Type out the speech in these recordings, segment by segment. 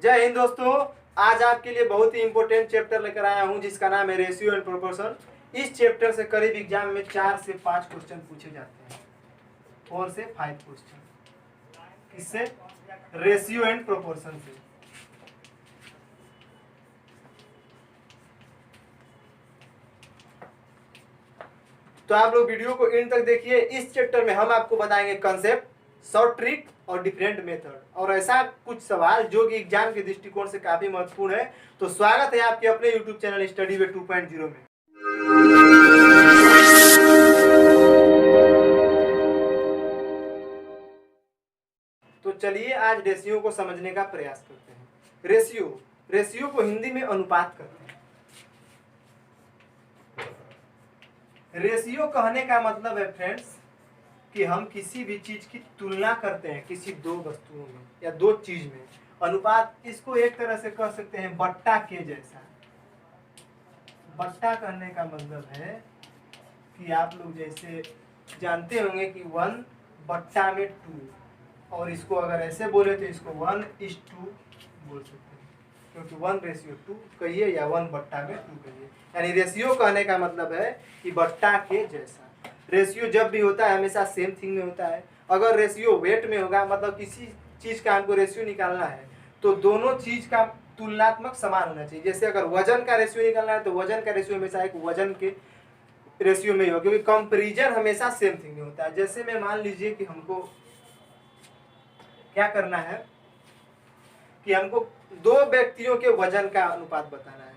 जय हिंद दोस्तों। आज आपके लिए बहुत ही इंपॉर्टेंट चैप्टर लेकर आया हूं जिसका नाम है रेशियो एंड प्रोपोर्शन। इस चैप्टर से करीब एग्जाम में 4 से 5 क्वेश्चन पूछे जाते हैं, 4 से 5 क्वेश्चन। इससे रेशियो एंड प्रोपोर्शन से। तो आप लोग वीडियो को एंड तक देखिए। इस चैप्टर में हम आपको बताएंगे कंसेप्ट, शॉर्ट ट्रिक और डिफरेंट मेथड और ऐसा कुछ सवाल जो कि एग्जाम के दृष्टिकोण से काफी महत्वपूर्ण है। तो स्वागत है आपके अपने यूट्यूब चैनल स्टडी वे 2.0 में। तो चलिए आज रेशियो को समझने का प्रयास करते हैं। रेशियो को हिंदी में अनुपात कहते हैं। रेशियो कहने का मतलब है फ्रेंड्स कि हम किसी भी चीज की तुलना करते हैं किसी दो वस्तुओं में या दो चीज में। अनुपात इसको एक तरह से कह सकते हैं बट्टा के जैसा। बट्टा कहने का मतलब है कि आप लोग जैसे जानते होंगे कि 1/2 और इसको अगर ऐसे बोले तो इसको 1:2 बोल सकते हैं, क्योंकि 1:2 कहिए या 1/2 कहिए। यानी रेशियो कहने का मतलब है कि बट्टा के जैसा। रेशियो जब भी होता है हमेशा सेम थिंग में होता है। अगर रेशियो वेट में होगा, मतलब किसी चीज का हमको रेशियो निकालना है तो दोनों चीज का तुलनात्मक समान होना चाहिए। जैसे अगर वजन का रेशियो निकालना है तो वजन का रेशियो हमेशा एक वजन के रेशियो में ही होगा, क्योंकि कंपैरिजन हमेशा सेम थिंग में होता है। जैसे मैं मान लीजिए कि हमको क्या करना है कि हमको दो व्यक्तियों के वजन का अनुपात बताना है।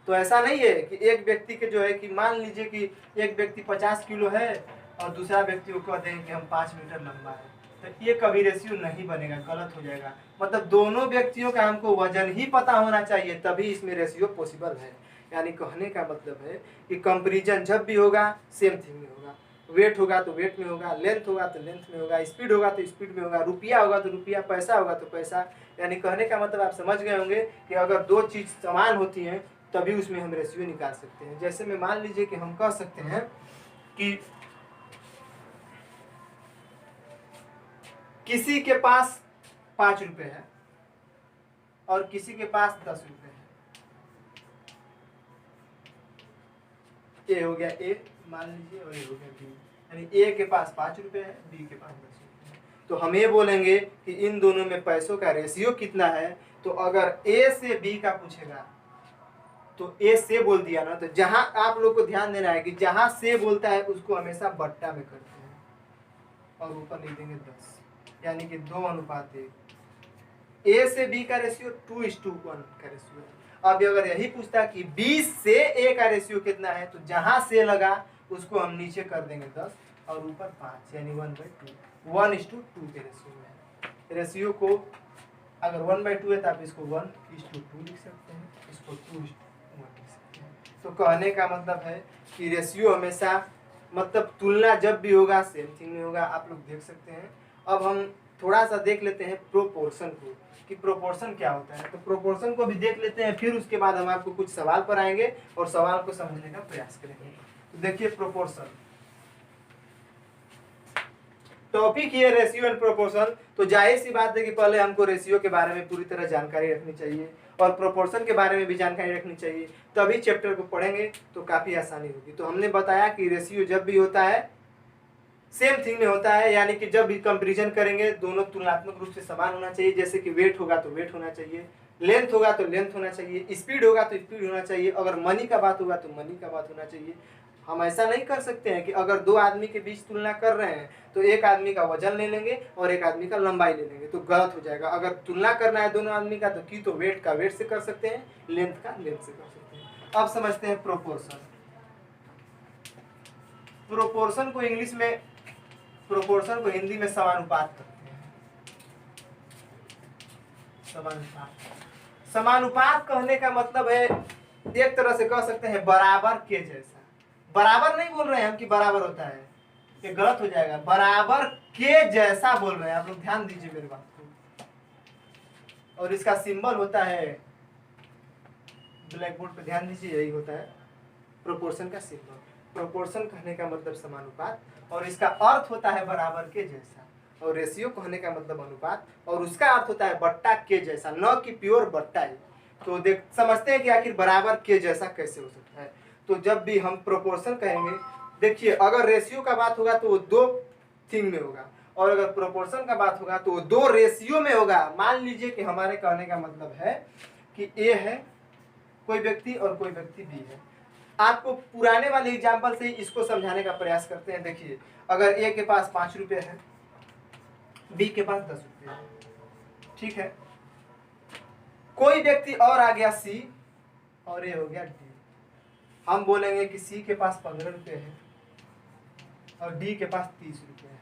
तो ऐसा नहीं है कि एक व्यक्ति के जो है कि मान लीजिए कि एक व्यक्ति 50 किलो है और दूसरा व्यक्ति को कह देंगे कि हम 5 मीटर लंबा है, तो ये कभी रेशियो नहीं बनेगा, गलत हो जाएगा। मतलब दोनों व्यक्तियों का हमको वजन ही पता होना चाहिए, तभी इसमें रेशियो पॉसिबल है। यानी कहने का मतलब है कि कंपैरिजन जब भी होगा सेम थिंग में होगा। वेट होगा तो वेट में होगा, लेंथ होगा तो लेंथ में होगा, स्पीड होगा तो स्पीड में होगा, रुपया होगा तो रुपया, पैसा होगा तो पैसा। यानी कहने का मतलब आप समझ गए होंगे कि अगर दो चीज समान होती हैं तभी उसमें हम रेशियो निकाल सकते हैं। जैसे में मान लीजिए कि हम कह सकते हैं कि किसी के पास 5 रुपए है और किसी के पास 10 रुपए है। ए हो गया ए मान लीजिए और ए हो गया बी। यानी ए के पास 5 रुपए है, बी के पास 10 रुपए है। तो हम ये बोलेंगे कि इन दोनों में पैसों का रेशियो कितना है। तो अगर ए से बी का पूछेगा तो ए से बोल दिया ना, तो जहां आप लोग को ध्यान देना है कि जहां से बोलता है उसको हमेशा बट्टा में करते हैं और ऊपर लिख देंगे 10, यानी कि 2:1। ए से बी का रेशियो 2:1 का रेशियो है। अब अगर यही पूछता कि बी से ए का रेशियो कितना है, तो जहां से लगा उसको हम नीचे कर देंगे 10 और ऊपर 5, यानी 1/2, 1:2 के रेशियो में। रेशियो को अगर 1/2 है तो आप इसको 1:2 लिख सकते हैं, इसको 2:1 लिख सकते हैं। तो कहने का मतलब है कि रेशियो हमेशा मतलब तुलना जब भी होगा सेम थिंग में होगा। आप लोग देख सकते हैं। अब हम थोड़ा सा देख लेते हैं प्रोपोर्शन को कि प्रोपोर्शन क्या होता है। तो प्रोपोर्शन को भी देख लेते हैं, फिर उसके बाद हम आपको कुछ सवाल पर आएंगे और सवाल को समझने का प्रयास करेंगे। तो देखिए प्रोपोर्शन टॉपिक ये रेशियो एंड प्रोपोर्शन। तो जाहिर सी बात है कि पहले हमको रेशियो के बारे में पूरी तरह जानकारी रखनी चाहिए और प्रोपोर्शन के बारे में भी जानकारी रखनी चाहिए, तभी चैप्टर को पढ़ेंगे तो काफी आसानी होगी। तो हमने बताया कि रेशियो जब भी होता है सेम थिंग में होता है, यानी कि जब भी कंपैरिजन करेंगे दोनों तुलनात्मक रूप से समान होना चाहिए। जैसे कि वेट होगा तो वेट होना चाहिए, लेंथ होगा तो लेंथ होना चाहिए, स्पीड होगा तो स्पीड होना चाहिए, अगर मनी का बात होगा तो मनी का बात होना चाहिए। हम ऐसा नहीं कर सकते हैं कि अगर दो आदमी के बीच तुलना कर रहे हैं तो एक आदमी का वजन ले लेंगे और एक आदमी का लंबाई ले लेंगे, तो गलत हो जाएगा। अगर तुलना करना है दोनों आदमी का तो की तो वेट का वेट से कर सकते हैं, लेंथ का लेंथ से कर सकते हैं। अब समझते हैं प्रोपोर्शन। प्रोपोर्शन को इंग्लिश में, प्रोपोर्शन को हिंदी में समानुपात कहते हैं। समानुपात, समानुपात कहने का मतलब है एक तरह से कह सकते हैं बराबर के जैसा। बराबर नहीं बोल रहे हैं हम कि बराबर होता है, ये गलत हो जाएगा। बराबर के जैसा बोल रहे हैं। आप लोग ध्यान दीजिए मेरी बात को। और इसका सिंबल होता है, ब्लैक बोर्ड पे ध्यान दीजिए, यही होता है प्रोपोर्शन का सिंबल। प्रोपोर्शन कहने का मतलब समानुपात और इसका अर्थ होता है बराबर के जैसा। और रेशियो कहने का मतलब अनुपात, और उसका अर्थ होता है बट्टा के जैसा, न कि प्योर बट्टा ही। तो देख समझते हैं कि आखिर बराबर के जैसा कैसे हो सकता है। तो जब भी हम प्रोपोर्शन कहेंगे, देखिए अगर रेशियो का बात होगा तो वो दो थिंग में होगा, और अगर प्रोपोर्शन का बात होगा तो वो दो रेशियो में होगा। मान लीजिए कि हमारे कहने का मतलब है कि ए है कोई व्यक्ति और कोई व्यक्ति बी है। आपको पुराने वाले एग्जाम्पल से ही इसको समझाने का प्रयास करते हैं। देखिए अगर ए के पास 5 रुपये है, बी के पास 10 रुपये है, ठीक है। कोई व्यक्ति और आ गया सी, और ये हो गया डी। हम बोलेंगे कि सी के पास 15 रुपये है और डी के पास 30 रुपये है।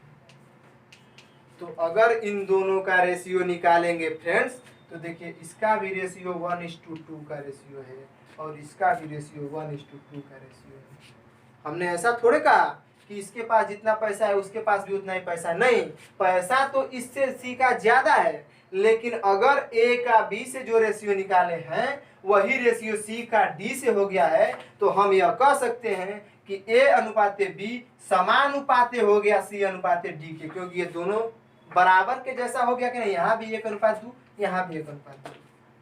तो अगर इन दोनों का रेशियो निकालेंगे फ्रेंड्स, तो देखिए इसका भी रेशियो 1:2 का रेशियो है और इसका भी रेशियो 1:2 का रेशियो है। हमने ऐसा थोड़े कहा कि इसके पास जितना पैसा है उसके पास भी उतना ही पैसा, नहीं, पैसा तो इससे सी का ज्यादा है, लेकिन अगर ए का बी से जो रेशियो निकाले हैं वही रेशियो सी का डी से हो गया है, तो हम यह कह सकते हैं कि ए अनुपाते बी समानुपाते हो गया सी अनुपाते डी के, क्योंकि ये दोनों बराबर के जैसा हो गया कि नहीं। यहाँ भी 1:2, यहाँ भी 1:2।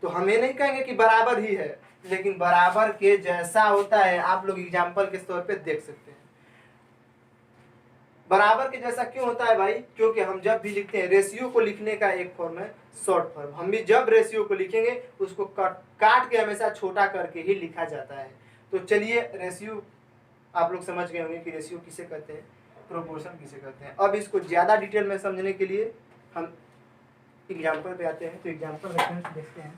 तो हम ये नहीं कहेंगे कि बराबर ही है, लेकिन बराबर के जैसा होता है। आप लोग एग्जाम्पल के तौर पे देख सकते हैं बराबर के जैसा क्यों होता है भाई, क्योंकि हम जब भी लिखते हैं रेशियो को लिखने का एक फॉर्म है शॉर्ट फॉर्म। हम भी जब रेशियो को लिखेंगे उसको काट के हमेशा छोटा करके ही लिखा जाता है। तो चलिए रेशियो आप लोग समझ गए होंगे कि रेशियो किसे कहते हैं, प्रोपोर्शन किसे कहते हैं। अब इसको ज़्यादा डिटेल में समझने के लिए हम एग्जाम्पल पे आते हैं। तो एग्जाम्पल रेफरेंस देखते हैं।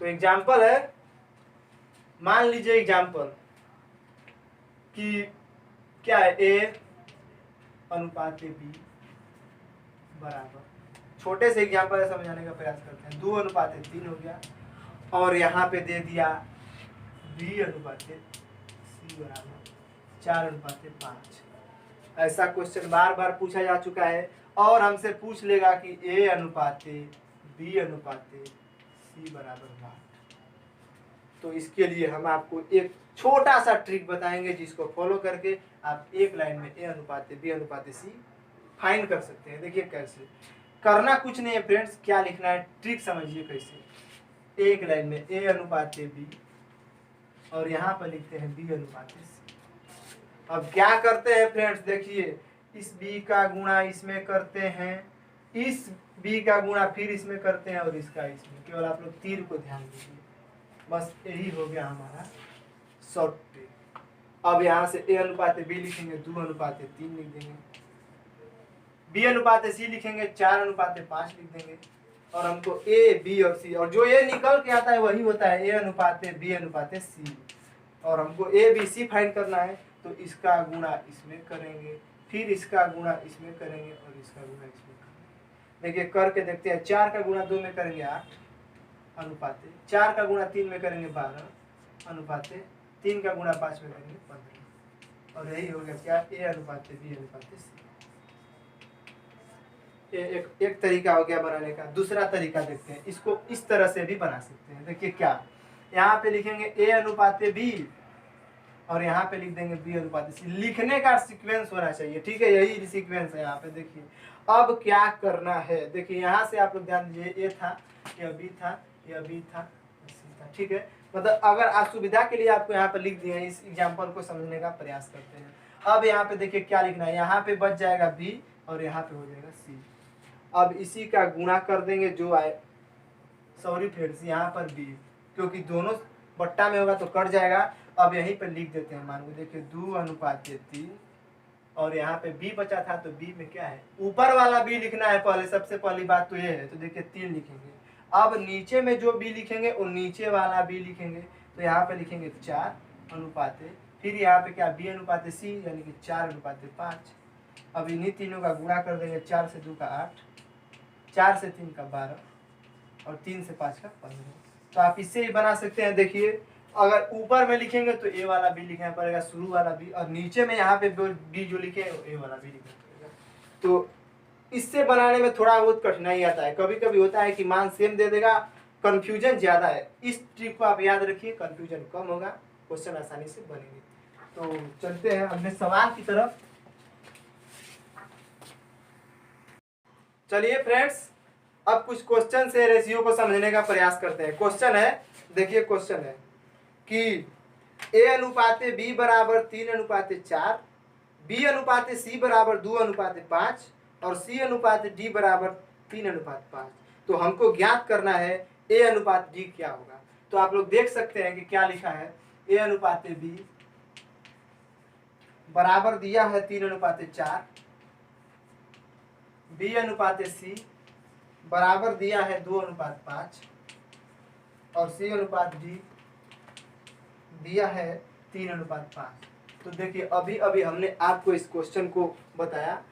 तो एग्जाम्पल है, मान लीजिए एग्जाम्पल कि क्या है, ए अनुपात बी बराबर, छोटे से एग्जाम्पल है समझाने का प्रयास करते हैं। 2:3 हो गया, और यहाँ पे दे दिया बी अनुपात सी बराबर 4:5। ऐसा क्वेश्चन बार बार पूछा जा चुका है, और हमसे पूछ लेगा कि ए अनुपात बी अनुपात सी बराबर 8। तो इसके लिए हम आपको एक छोटा सा ट्रिक बताएंगे, जिसको फॉलो करके आप एक लाइन में ए अनुपात बी अनुपात सी फाइंड कर सकते हैं। देखिए कैसे करना, कुछ नहीं है फ्रेंड्स, क्या लिखना है ट्रिक समझिए कैसे। एक लाइन में ए अनुपात बी और यहाँ पर लिखते हैं बी अनुपात सी। अब क्या करते हैं फ्रेंड्स, देखिए इस बी का गुणा इसमें करते हैं, इस बी का गुणा फिर इसमें करते हैं, और इसका इसमें। केवल आप लोग तीर को ध्यान दीजिए, बस यही हो गया हमारा शॉर्ट ट्रिक। अब यहाँ से ए अनुपात बी लिखेंगे 2:3 लिख देंगे, बी अनुपात सी लिखेंगे 4:5 लिख देंगे, और हमको ए बी और सी, और जो ये निकल के आता है वही होता है ए अनुपात बी अनुपात सी। और हमको ए बी सी फाइंड करना है, तो इसका गुणा इसमें करेंगे, फिर इसका गुणा इसमें करेंगे, और इसका गुणा इसमें करेंगे। देखिए करके देखते हैं। 4 का गुणा 2 में करेंगे 8 अनुपात, 4 का गुणा 3 में करेंगे 12 अनुपात, 3 का गुणा 5 में करेंगे 15। और यही हो गया क्या, ए अनुपात बी अनुपात सी। एक तरीका हो गया बनाने का। दूसरा तरीका देखते हैं, इसको इस तरह से भी बना सकते हैं। देखिए क्या, यहाँ पे लिखेंगे ए अनुपात बी और यहाँ पे लिख देंगे बी अनुपात सी। लिखने का सीक्वेंस होना चाहिए, ठीक है, यही सीक्वेंस है यहाँ पे। देखिए अब क्या करना है, देखिए यहाँ से आप लोग ध्यान दीजिए, ए था, यह बी था, यह बी था, सी था, ठीक है। मतलब अगर आप सुविधा के लिए आपको यहाँ पे लिख दिए, इस एग्जाम्पल को समझने का प्रयास करते हैं। अब यहाँ पे देखिए क्या लिखना है, यहाँ पे बच जाएगा बी और यहाँ पे हो जाएगा सी। अब इसी का गुणा कर देंगे जो आए, सॉरी फ्रेंड्स यहाँ पर बी, क्योंकि दोनों बट्टा में होगा तो कट जाएगा। अब यहीं पर लिख देते हैं, मान लो देखिए 2:3, और यहाँ पे बी बचा था, तो बी में क्या है, ऊपर वाला बी लिखना है पहले, सबसे पहली बात तो ये है। तो देखिए 3 लिखेंगे। अब नीचे में जो बी लिखेंगे वो नीचे वाला बी लिखेंगे, तो यहाँ पे लिखेंगे 4 अनुपात, फिर यहाँ पे क्या बी अनुपात सी, यानी कि 4:5। अब इन्हीं तीनों का गुणा कर देंगे, 4 से 2 का 8, 4 से 3 का 12, और 3 से 5 का 15। तो आप इससे ही बना सकते हैं। देखिए अगर ऊपर में लिखेंगे तो ए वाला बी लिखना पड़ेगा, शुरू वाला बी, और नीचे में यहाँ पे बी जो लिखे ए वाला बी लिखना पड़ेगा। तो इससे बनाने में थोड़ा बहुत कठिनाई आता है, कभी कभी होता है कि मान सेम दे देगा, कंफ्यूजन ज़्यादा है। इस ट्रिक को आप याद रखिए, कंफ्यूजन कम होगा, क्वेश्चन आसानी से बनेंगे। तो चलते हैं अपने सवाल की तरफ। चलिए फ्रेंड्स, अब कुछ क्वेश्चन से रेशियो को समझने का प्रयास करते हैं। क्वेश्चन है, देखिए क्वेश्चन है कि ए अनुपाते बी बराबर 3:4, बी अनुपाते सी बराबर 2:5 और सी अनुपाते डी बराबर 3:5। तो हमको ज्ञात करना है ए अनुपात डी क्या होगा। तो आप लोग देख सकते हैं कि क्या लिखा है, ए अनुपाते बी बराबर दिया है 3:4, बी अनुपाते सी बराबर दिया है 2:5 और सी अनुपात डी दिया है 3:5। तो देखिए अभी अभी हमने आपको इस क्वेश्चन को बताया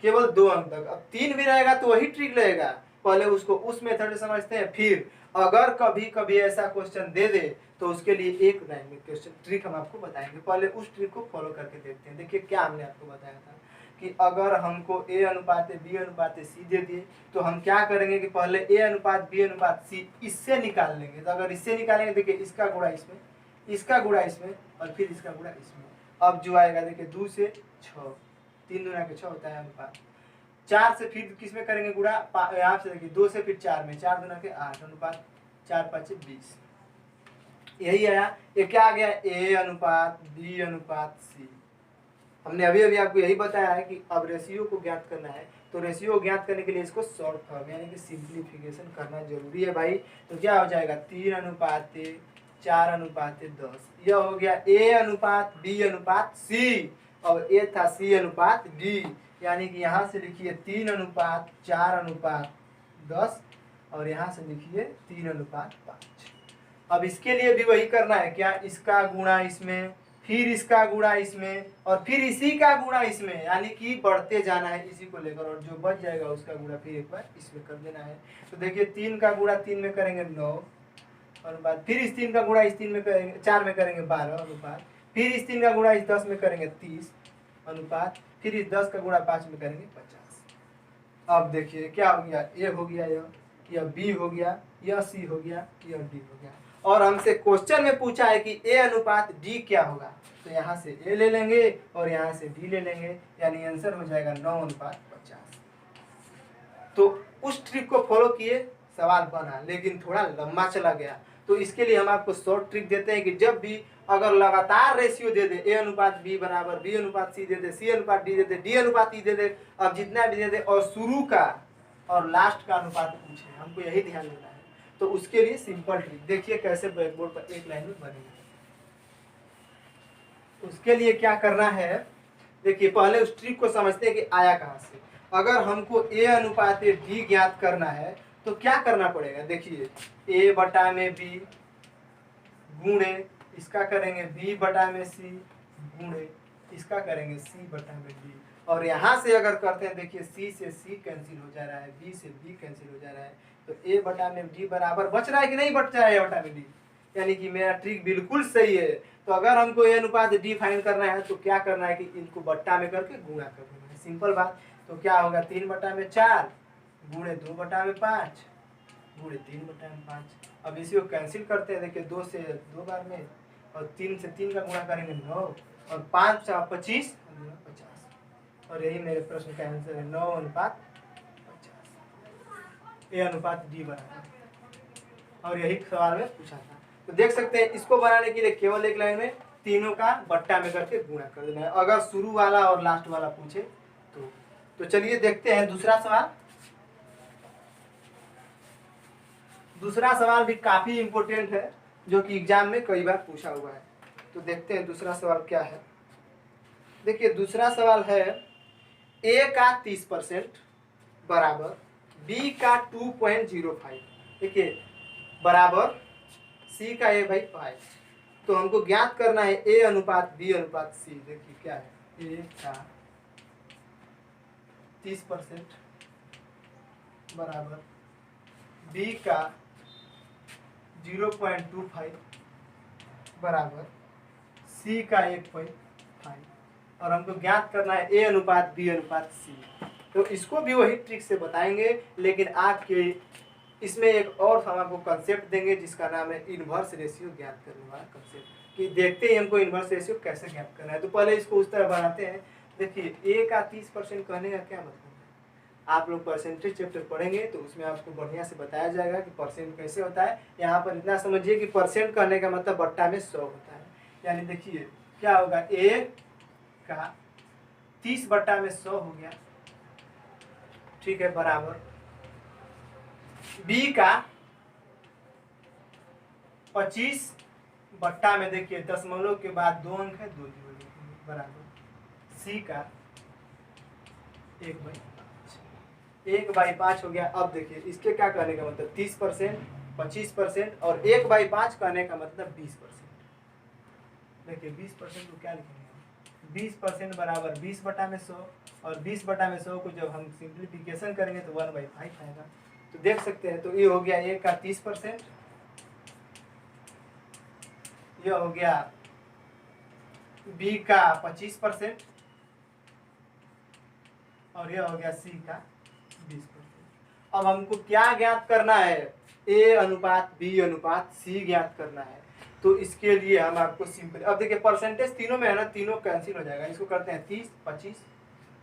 केवल 2 अंक तक। अब 3 भी रहेगा तो वही ट्रिक रहेगा, पहले उसको उस मेथड से समझते हैं, फिर अगर कभी कभी ऐसा क्वेश्चन दे दे तो उसके लिए एक लाइन में क्वेश्चन ट्रिक हम आपको बताएंगे। पहले उस ट्रिक को फॉलो करके देखते हैं। देखिए क्या हमने आपको बताया था कि अगर हमको ए अनुपात बी अनुपात सी दे दिए तो हम क्या करेंगे कि पहले ए अनुपात बी अनुपात सी इससे निकाल लेंगे। तो अगर इससे निकालेंगे, देखिए इसका गुणा इसमें, इसका गुणा इसमें और फिर इसका गुणा इसमें। अब जो आएगा देखिए 2 से 6, 3 दूना के 6 होता है अनुपात। 4 से फिर किस में करेंगे गुणा, यहाँ से देखिए 2 से फिर 4 में, 4 दूना के 8 अनुपात 4 5 20। यही आया। ये क्या आ गया, ए अनुपात बी अनुपात सी। हमने अभी अभी आपको यही बताया है कि अब रेशियो को ज्ञात करना है, तो रेशियो ज्ञात करने के लिए इसको शॉर्ट फॉर्म यानी कि सिंप्लीफिकेशन करना जरूरी है भाई। तो क्या हो जाएगा 3:4:10। यह हो गया ए अनुपात बी अनुपात सी और ये था सी अनुपात डी, यानी कि यहाँ से लिखिए 3:4:10 और यहाँ से लिखिए 3:5। अब इसके लिए भी वही करना है, क्या, इसका गुणा इसमें, फिर इसका गुणा इसमें और फिर इसी का गुणा इसमें, यानी कि बढ़ते जाना है इसी को लेकर, और जो बच जाएगा उसका गुणा फिर एक बार इसमें कर देना है। तो देखिए 3 का गुणा 3 में करेंगे 9 अनुपात, फिर इस 3 का गुणा इस 3 में करेंगे 4 में करेंगे 12 अनुपात, फिर इस 3 का गुणा इस 10 में करेंगे 30 अनुपात, फिर इस 10 का गुणा 5 में करेंगे 50। अब देखिए क्या हो गया, ए हो गया, यह बी हो गया, यह सी हो गया, यह डी हो गया। और हमसे क्वेश्चन में पूछा है कि ए अनुपात डी क्या होगा, तो यहाँ से ए ले लेंगे और यहाँ से डी ले लेंगे, यानी आंसर हो जाएगा 9:50। तो उस ट्रिक को फॉलो किए, सवाल बना, लेकिन थोड़ा लंबा चला गया। तो इसके लिए हम आपको शॉर्ट ट्रिक देते हैं कि जब भी अगर लगातार रेशियो दे दे, ए अनुपात बी बराबर बी अनुपात सी दे दे, सी अनुपात डी दे दे, डी अनुपात ई दे दे, अब जितना भी दे दे और शुरू का और लास्ट का अनुपात पूछे, हमको यही ध्यान देना है। तो उसके लिए सिंपल ट्रिक देखिए कैसे ब्लैक बोर्ड पर एक लाइन में बनेगा। उसके लिए क्या करना है, देखिए पहले उस ट्रिक को समझते हैं कि आया कहाँ से। अगर हमको ए अनुपात डी ज्ञात करना है तो क्या करना पड़ेगा, देखिए ए बटा में बी गुणे इसका करेंगे बी बटा में सी गुणे इसका करेंगे सी बटा में डी, और यहाँ से अगर करते हैं देखिए सी से सी कैंसिल हो जा रहा है, बी से बी कैंसिल हो जा रहा है, तो ए बटा में डी बराबर बच रहा है कि नहीं बच रहा है, ए बटा में डी, यानी कि मेरा ट्रिक बिल्कुल सही है। तो अगर हमको ए अनुपात डी फाइंड करना है तो क्या करना है कि इनको बट्टा में करके गुणा कर देना है, सिंपल बात। तो क्या होगा 3/4 गुणे 2/5 गुणे 3/5। अब इसी को कैंसिल करते हैं, देखिए 2 से 2 बार में और 3 से 3 का गुणा करेंगे 9 और 5 × 25 50, और यही मेरे प्रश्न का आंसर है 9:50। ए अनुपात डी बराबर, और यही सवाल में पूछा था। तो देख सकते हैं इसको बनाने के लिए केवल एक लाइन में तीनों का बट्टा में करके गुणा कर देना है, अगर शुरू वाला और लास्ट वाला पूछे तो चलिए देखते हैं दूसरा सवाल। दूसरा सवाल भी काफी इंपॉर्टेंट है, जो कि एग्जाम में कई बार पूछा हुआ है। तो देखते हैं दूसरा सवाल क्या है। देखिए दूसरा सवाल है ए का 30% बराबर बी का 2.05, देखिए बराबर सी का ए भाई 5। तो हमको ज्ञात करना है ए अनुपात बी अनुपात सी। देखिए क्या है, ए का 30% बराबर बी का 0.25 बराबर सी का 1.5, और हमको ज्ञात करना है ए अनुपात बी अनुपात सी। तो इसको भी वही ट्रिक से बताएंगे, लेकिन आपके इसमें एक और हम आपको कंसेप्ट देंगे जिसका नाम है इन्वर्स रेशियो ज्ञात करने वाला कंसेप्ट, कि देखते ही हमको इन्वर्स रेशियो कैसे ज्ञात करना है। तो पहले इसको उस तरह बनाते हैं। देखिए a का 30% कहने का क्या मतलब है, आप लोग परसेंटेज चैप्टर पढ़ेंगे तो उसमें आपको बढ़िया से बताया जाएगा कि परसेंट कैसे होता है। यहाँ पर इतना समझिए कि परसेंट कहने का मतलब बट्टा में 100 होता है। यानी देखिए क्या होगा, a का 30 बट्टा में 100 हो गया, ठीक है, बराबर b का 25 बट्टा में, देखिए दशमलव के बाद 2 अंक है, 2 जीरो लिखेंगे, बराबर c का 1/5 हो गया। अब देखिए इसके क्या कहने का मतलब 30%, 25% और 1/5 कहने का मतलब 20%। देखिए 20% को क्या लिखेंगे, 20% बराबर 20 बटा में 100, और 20 बटा में 100 को जब हम सिंप्लीफिकेशन करेंगे तो 1/5 आएगा। तो देख सकते हैं, तो ये हो गया a का 30%, ये हो गया b का 25% और ये हो गया c का 20%। अब हमको क्या ज्ञात करना है, a अनुपात b अनुपात c ज्ञात करना है। तो इसके लिए हम आपको सिंपल, अब देखिए परसेंटेज तीनों में है ना, तीनों कैंसिल हो जाएगा। इसको करते हैं 30, 25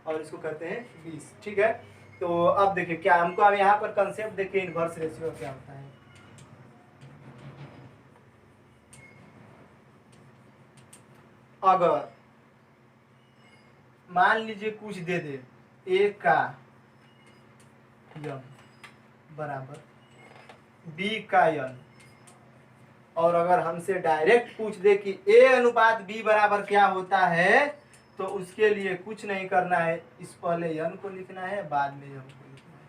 और इसको करते हैं 20, ठीक है। तो अब देखिए क्या हमको, अब यहाँ पर कंसेप्ट देखिए इन्वर्स रेशियो क्या होता है। अगर मान लीजिए कुछ दे दे, a का यन बराबर b का यन, और अगर हमसे डायरेक्ट पूछ दे कि a अनुपात b बराबर क्या होता है, तो उसके लिए कुछ नहीं करना है, इस पहले यन को लिखना है, बाद में यन को लिखना है।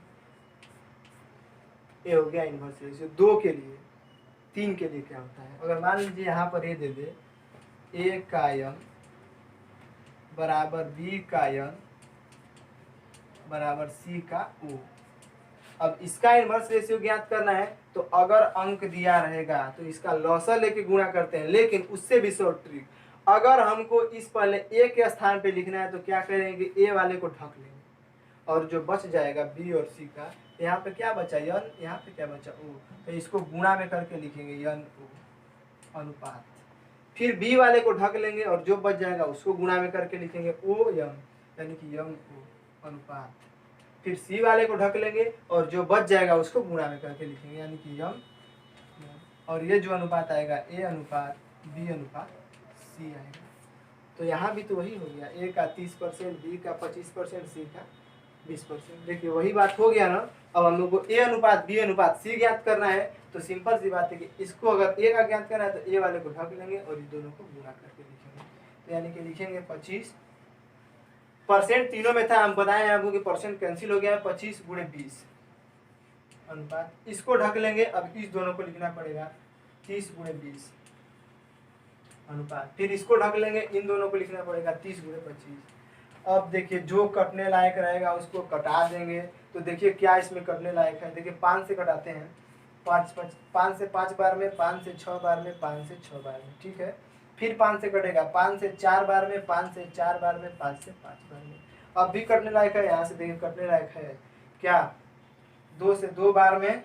ये हो गया इन्वर्स रेशियो। 2 के लिए, 3 के लिए क्या होता है, अगर मान लीजिए यहाँ पर ये दे दे a का यन बराबर b का यन बराबर c का o। अब इसका इन्वर्स रेशियो ज्ञात करना है, तो अगर अंक दिया रहेगा तो इसका लॉसा लेके गुणा करते हैं, लेकिन उससे भी शॉर्ट ट्रिक, अगर हमको इस पहले a के स्थान पे लिखना है तो क्या करेंगे, a वाले को ढक लेंगे, और जो बच जाएगा b और c का, यहाँ पे क्या बचा यन, यहाँ पे क्या बचा o, तो इसको गुणा में करके लिखेंगे यन o अनुपात, फिर b वाले को ढक लेंगे और जो बच जाएगा उसको गुणा में करके लिखेंगे o यन, यानी कि यन o अनुपात, फिर c वाले को ढक लेंगे और जो बच जाएगा उसको गुणा में करके लिखेंगे, यानी कि यम, और ये जो अनुपात आएगा a अनुपात b अनुपात c आएगा। तो यहाँ भी तो वही हो गया, a का 30%, b का 25%, c का 20%। देखिए वही बात हो गया ना। अब हम लोग को a अनुपात b अनुपात c ज्ञात करना है, तो सिंपल सी बात है कि इसको अगर a का ज्ञात करना है तो a वाले को ढक लेंगे और इन दोनों को गुणा करके लिखेंगे, तो यानी कि लिखेंगे 25%, तीनों में था, हम बताएं आपको कि परसेंट कैंसिल हो गया, 25 गुणे 20 अनुपात, इसको ढक लेंगे, अब इस दोनों को लिखना पड़ेगा 30 गुणे 20 अनुपात, फिर इसको ढक लेंगे, इन दोनों को लिखना पड़ेगा 30 गुणे 25। अब देखिए जो कटने लायक रहेगा उसको कटा देंगे। तो देखिए क्या इसमें कटने लायक है, देखिए 5 से कटाते हैं, 5 से 5 बार में, 5 से 6 बार में, 5 से 6 बार में, ठीक है। फिर 5 से कटेगा, 5 से 4 बार में, 5 से 4 बार में, 5 से 5 बार में। अब भी कटने लायक है, यहाँ से देखिए कटने लायक है क्या, 2 से 2 बार में,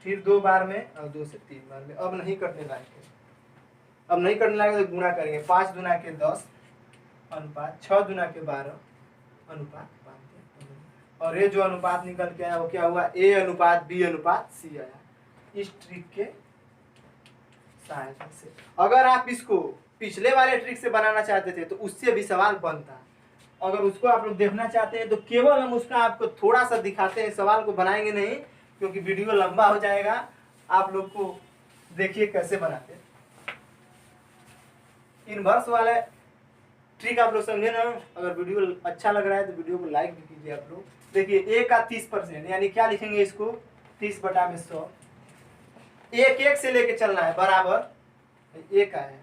फिर 2 बार में और 2 से 3 बार में। अब नहीं कटने लायक है, अब नहीं कटने लायक तो गुणा करेंगे, 5 दुना के 10 अनुपात 6 दुना के 12 अनुपात 5, और ये जो अनुपात निकल के आया वो क्या हुआ, a अनुपात b अनुपात c आया, इस ट्रिक के सहायता से। अगर आप इसको पिछले वाले ट्रिक से बनाना चाहते थे तो उससे भी सवाल बनता, अगर उसको आप लोग देखना चाहते हैं तो केवल हम उसका आपको थोड़ा सा दिखाते हैं, सवाल को बनाएंगे नहीं क्योंकि वीडियो लंबा हो जाएगा। आप लोग को देखिए कैसे बनाते हैं इनवर्स वाले ट्रिक, आप लोग समझे ना। अगर वीडियो अच्छा लग रहा है तो वीडियो को लाइक भी कीजिए आप लोग। देखिए a का 30%, यानी क्या लिखेंगे इसको, 30 बटा में 100, एक एक से लेके चलना है, बराबर a का है,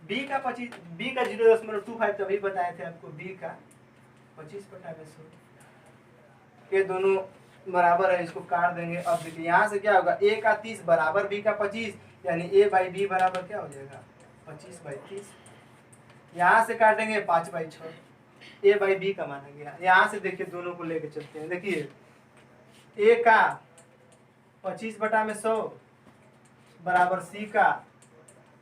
b का 25, b का 0.25 तभी बताए थे आपको, b का 25 बटा में 100, ये दोनों बराबर है, इसको काट देंगे। अब देखिए यहाँ से क्या होगा, a का 30 बराबर b का 25, यानी a बाई b बराबर क्या हो जाएगा, 25/30। यहाँ से काटेंगे 5/6, a बाई b का माना गया। यहाँ से देखिए दोनों को लेके चलते हैं, देखिए a का 25/100 बराबर सी का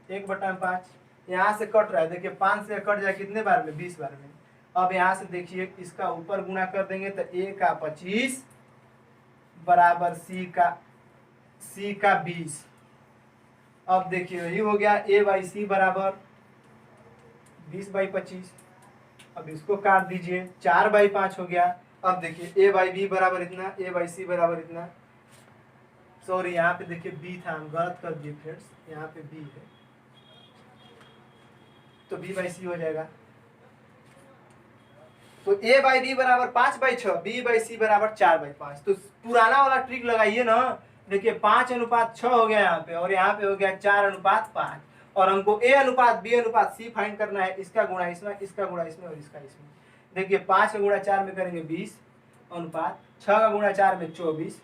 1/5। यहाँ से कट रहा है, देखिए 5 से कट जाए कितने बार में, 20 बार में। अब यहाँ से देखिए इसका ऊपर गुना कर देंगे तो a का 25 बराबर सी का 20। अब देखिए यही हो गया a/c बराबर 20/25। अब इसको काट दीजिए, 4/5 हो गया। अब देखिए a/b बराबर इतना, a/c बराबर इतना। सॉरी यहाँ पे देखिए b था, हम गलत कर दिए फ्रेंड्स, यहाँ पे b है तो b/c हो जाएगा। तो a/b बराबर 5/6, b/c बराबर 4/5। तो पुराना वाला ट्रिक लगाइए ना, देखिए 5:6 हो गया यहाँ पे, और यहाँ पे हो गया 4:5। और हमको a अनुपात b अनुपात c फाइंड करना है, इसका गुणा इसमें, इसका गुणा इसमें और इसका इसमें। देखिए 5 का गुणा 4 में करेंगे 20 अनुपात 6 का गुणा 4 में 24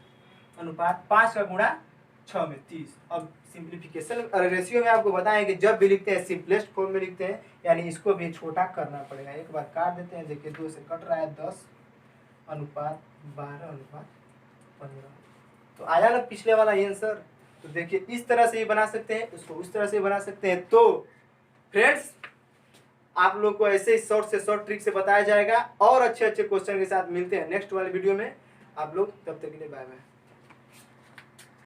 अनुपात 5 का गुणा 6 में 30। अब सिंप्लीफिकेशन रेशियो में आपको बताएं कि जब भी लिखते हैं सिंपलेस्ट फॉर्म में लिखते हैं, यानी इसको भी छोटा करना पड़ेगा। एक बार काट देते हैं, देखिए 2 से कट रहा है 10/12/15। तो आया ना पिछले वाला आंसर। तो देखिए इस तरह से ही बना सकते हैं, उसको उस तरह से बना सकते हैं। तो फ्रेंड्स आप लोग को ऐसे ही शॉर्ट से शॉर्ट ट्रिक से बताया जाएगा, और अच्छे अच्छे क्वेश्चन के साथ मिलते हैं नेक्स्ट वाले वीडियो में। आप लोग तब तक के लिए बाय बाय।